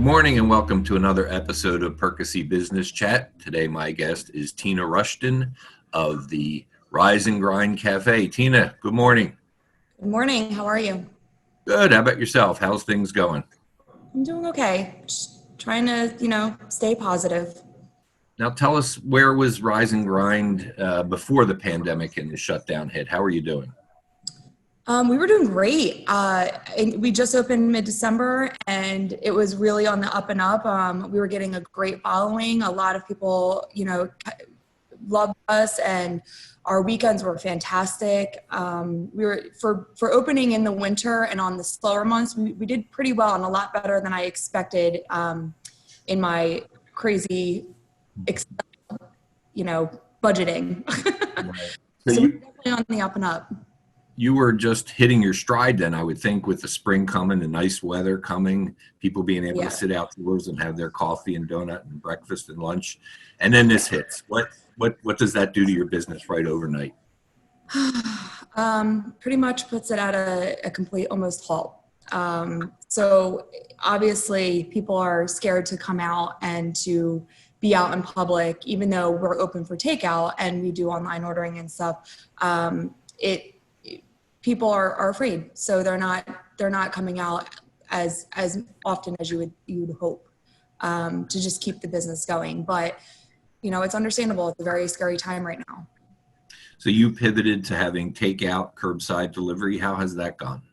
Good morning and welcome to another episode of Perkasie Business Chat. Today my guest is Tina Rushton of the Rise and Grind Cafe. Tina, good morning. Good morning. How are you? Good. How about yourself? How's things going? I'm doing okay. Just trying to, stay positive. Now tell us, where was Rise and Grind before the pandemic and the shutdown hit? How are you doing? We were doing great. We just opened mid-December and it was really on the up and up. We were getting a great following. A lot of people, loved us and our weekends were fantastic. We were for opening in the winter and on the slower months, we did pretty well and a lot better than I expected in my crazy, budgeting. Right. So we're definitely on the up and up. You were just hitting your stride then, I would think, with the spring coming, the nice weather coming, people being able to sit outdoors and have their coffee and donut and breakfast and lunch. And then this hits. What does that do to your business right overnight? Pretty much puts it at a complete almost halt. So obviously people are scared to come out and to be out in public, even though we're open for takeout and we do online ordering and stuff. People are afraid, so they're not coming out as often as you would hope to just keep the business going. But it's understandable. It's a very scary time right now. So you pivoted to having takeout, curbside delivery. How has that gone?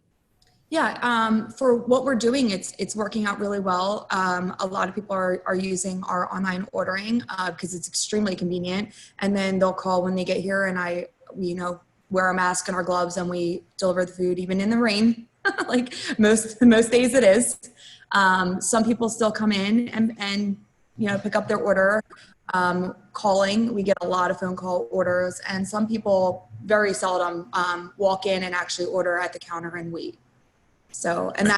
Yeah, for what we're doing, it's working out really well. A lot of people are using our online ordering because it's extremely convenient, and then they'll call when they get here, and we wear a mask and our gloves and we deliver the food even in the rain, like most days it is. Some people still come in and pick up their order, calling. We get a lot of phone call orders, and some people very seldom walk in and actually order at the counter and wait. So, and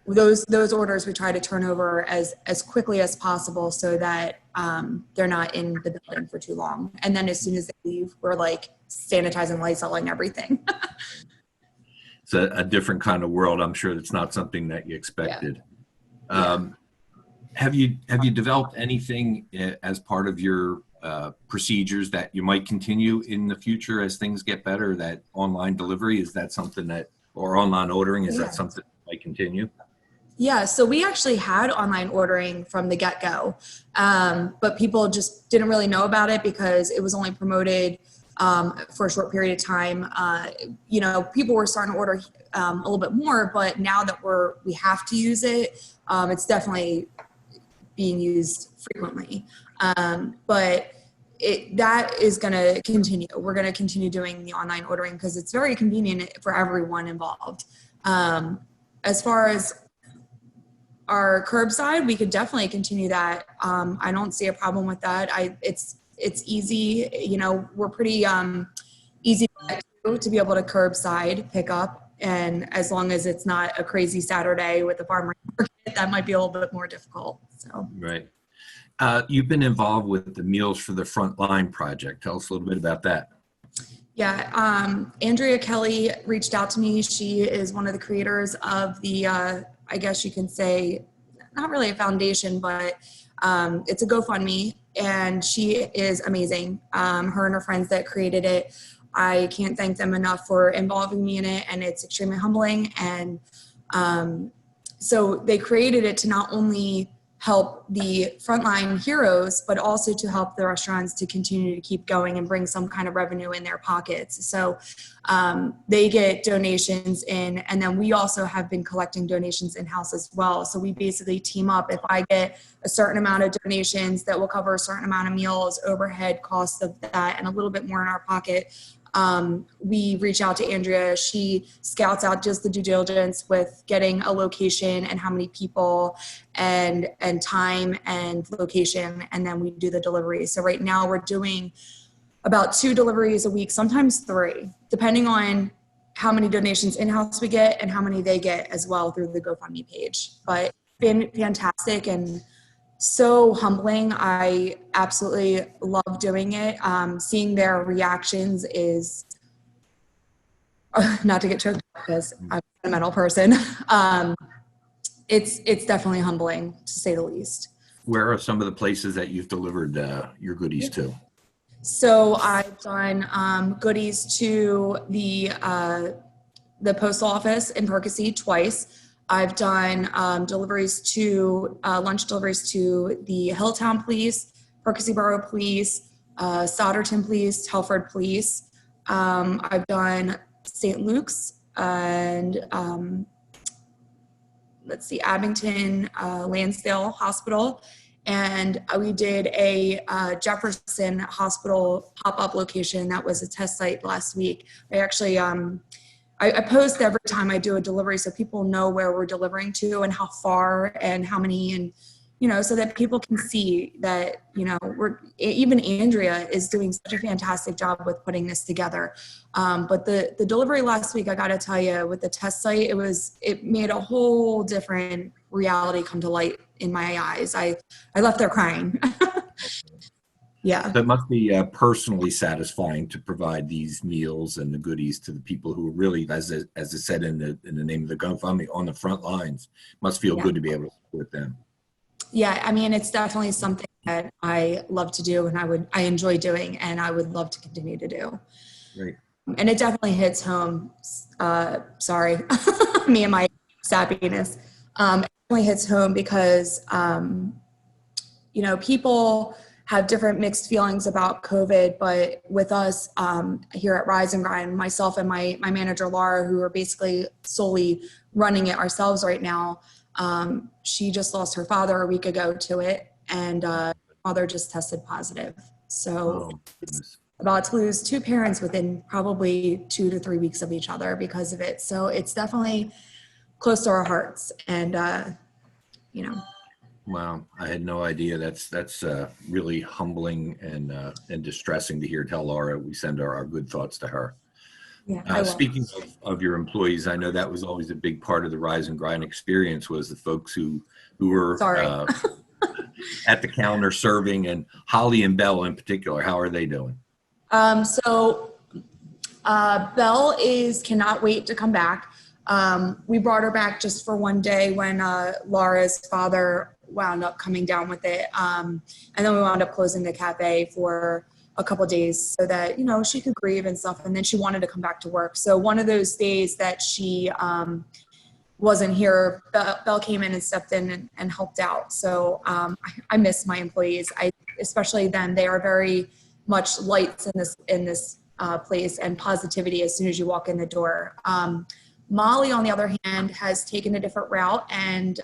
those orders we try to turn over as quickly as possible so that they're not in the building for too long. And then as soon as they leave, we're like sanitizing, Lysoling everything. It's a different kind of world. I'm sure it's not something that you expected. Yeah. Have you developed anything as part of your procedures that you might continue in the future as things get better? That online delivery, is that something that, or online ordering, is that something that might continue? Yeah, so we actually had online ordering from the get-go, but people just didn't really know about it because it was only promoted for a short period of time. People were starting to order a little bit more, but now that we have to use it, it's definitely being used frequently. But that is going to continue. We're going to continue doing the online ordering because it's very convenient for everyone involved. As far as our curbside, we could definitely continue that. I don't see a problem with that. It's easy. We're pretty easy to be able to curbside pick up. And as long as it's not a crazy Saturday with the farmer market, that might be a little bit more difficult. So. Right. You've been involved with the Meals for the Frontline project. Tell us a little bit about that. Yeah. Andrea Kelly reached out to me. She is one of the creators of the, I guess you can say, not really a foundation, but it's a GoFundMe, and she is amazing. Her and her friends that created it, I can't thank them enough for involving me in it, and it's extremely humbling. And so they created it to not only help the frontline heroes, but also to help the restaurants to continue to keep going and bring some kind of revenue in their pockets. So they get donations in, and then we also have been collecting donations in-house as well. So we basically team up. If I get a certain amount of donations, that will cover a certain amount of meals, overhead costs of that, and a little bit more in our pocket. We reach out to Andrea. She scouts out just the due diligence with getting a location and how many people and time and location, and then we do the delivery. So right now we're doing about 2 deliveries a week, sometimes 3, depending on how many donations in-house we get and how many they get as well through the GoFundMe page. But it's been fantastic and so humbling. I absolutely love doing it. Seeing their reactions is, not to get choked up because I'm a sentimental person, It's definitely humbling, to say the least. Where are some of the places that you've delivered your goodies to? So I've done goodies to the postal office in Perkasie twice. I've done deliveries to lunch deliveries to the Hilltown Police, Perkasie Borough Police, Solderton Police, Telford Police. I've done St. Luke's and let's see, Abington Lansdale Hospital. And we did a Jefferson Hospital pop-up location that was a test site last week. I actually, I post every time I do a delivery so people know where we're delivering to and how far and how many, and so that people can see that, even Andrea is doing such a fantastic job with putting this together. But the delivery last week, I got to tell you, with the test site, it made a whole different reality come to light in my eyes. I left there crying. Yeah. That must be personally satisfying to provide these meals and the goodies to the people who really, as it said in the name of the GoFundMe, on the front lines. Must feel good to be able to support them. Yeah, I mean, it's definitely something that I love to do, and I enjoy doing, and I would love to continue to do. Great. And it definitely hits home. Sorry, me and my sappiness. It definitely hits home because, people have different mixed feelings about COVID, but with us here at Rise and Grind, myself and my manager, Laura, who are basically solely running it ourselves right now, she just lost her father a week ago to it, and mother just tested positive. So it's about to lose two parents within probably 2 to 3 weeks of each other because of it. So it's definitely close to our hearts, and Wow, I had no idea. That's really humbling and distressing to hear. Tell Laura we send our good thoughts to her. Yeah, speaking of your employees, I know that was always a big part of the Rise and Grind experience, was the folks who were at the counter serving, and Holly and Belle in particular. How are they doing? So Belle cannot wait to come back. We brought her back just for one day when Laura's father wound up coming down with it. And then we wound up closing the cafe for a couple of days so that, she could grieve and stuff. And then she wanted to come back to work. So one of those days that she wasn't here, Belle came in and stepped in and helped out. So I miss my employees. Especially them. They are very much lights in this place, and positivity as soon as you walk in the door. Molly, on the other hand, has taken a different route, and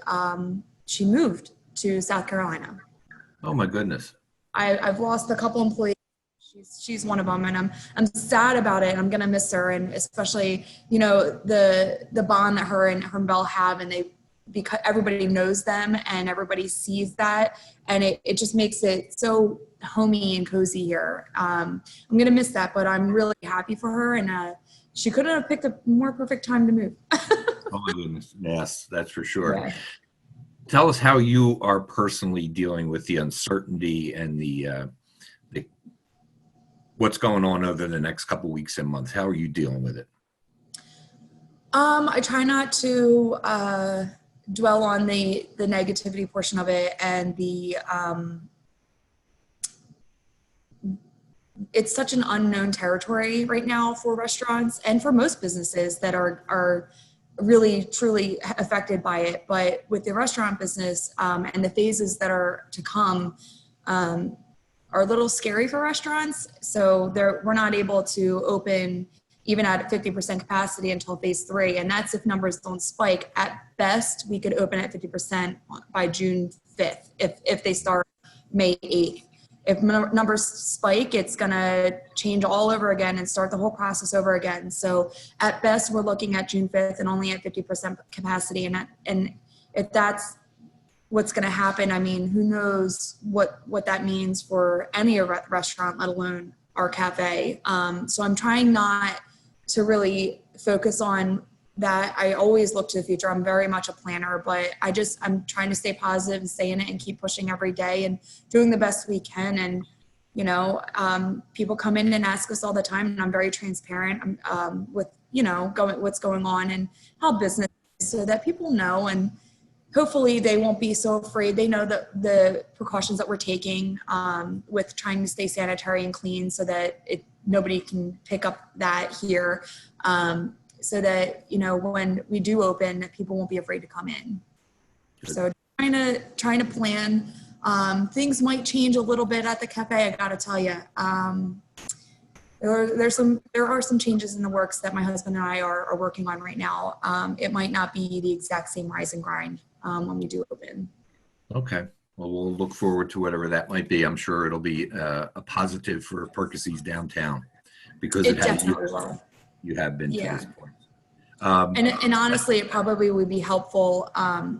she moved to South Carolina. Oh my goodness. I've lost a couple employees. She's one of them, and I'm sad about it. I'm gonna miss her, and especially the bond that her and Belle have, and because everybody knows them and everybody sees that, and it just makes it so homey and cozy here. I'm gonna miss that, but I'm really happy for her, and she couldn't have picked a more perfect time to move. Oh my goodness. Yes, that's for sure. Yeah. Tell us how you are personally dealing with the uncertainty and the what's going on over the next couple of weeks and months. How are you dealing with it? I try not to dwell on the negativity portion of it, and it's such an unknown territory right now for restaurants and for most businesses that are really truly affected by it. But with the restaurant business and the phases that are to come are a little scary for restaurants. So we're not able to open even at 50% capacity until phase 3. And that's if numbers don't spike. At best, we could open at 50% by June 5th if they start May 8th. If numbers spike, it's going to change all over again and start the whole process over again. So at best, we're looking at June 5th and only at 50% capacity. And if that's what's going to happen, I mean, who knows what that means for any restaurant, let alone our cafe. So I'm trying not to really focus on that. I always look to the future. I'm very much a planner, but I'm trying to stay positive and stay in it and keep pushing every day and doing the best we can. And, people come in and ask us all the time, and I'm very transparent with, what's going on and how business is, so that people know. And, hopefully they won't be so afraid. They know that the precautions that we're taking with trying to stay sanitary and clean so that nobody can pick up that here. So that, you know, when we do open, people won't be afraid to come in. Good. So trying to plan. Things might change a little bit at the cafe, I gotta tell you. There are some changes in the works that my husband and I are working on right now. It might not be the exact same rise and grind when we do open. Okay. Well, we'll look forward to whatever that might be. I'm sure it'll be a positive for Perkasie's downtown, because It definitely will. You have been to Yeah. this point. And honestly, it probably would be helpful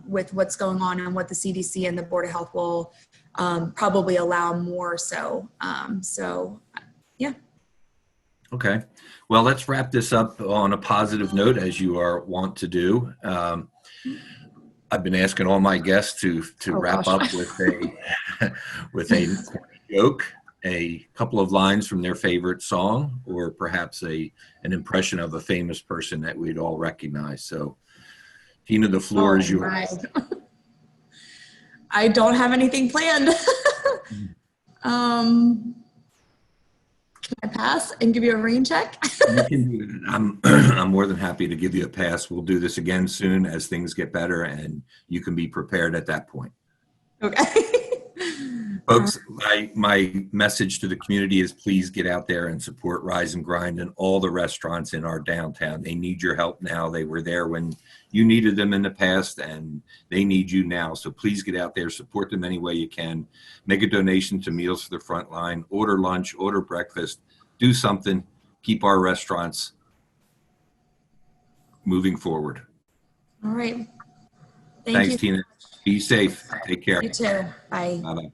with what's going on and what the CDC and the Board of Health will probably allow more so. Yeah. Okay. Well, let's wrap this up on a positive note, as you are wont to do. I've been asking all my guests to wrap up with a joke, a couple of lines from their favorite song, or perhaps an impression of a famous person that we'd all recognize. So, Tina, the floor is yours. I don't have anything planned. Can I pass and give you a rain check? You can do that. I'm more than happy to give you a pass. We'll do this again soon as things get better, and you can be prepared at that point. Okay. Folks, my message to the community is please get out there and support Rise and Grind and all the restaurants in our downtown. They need your help now. They were there when you needed them in the past, and they need you now. So please get out there, support them any way you can. Make a donation to Meals for the Frontline. Order lunch, order breakfast. Do something. Keep our restaurants moving forward. All right. Thanks, Tina. Be safe. Take care. You too. Bye. Bye-bye.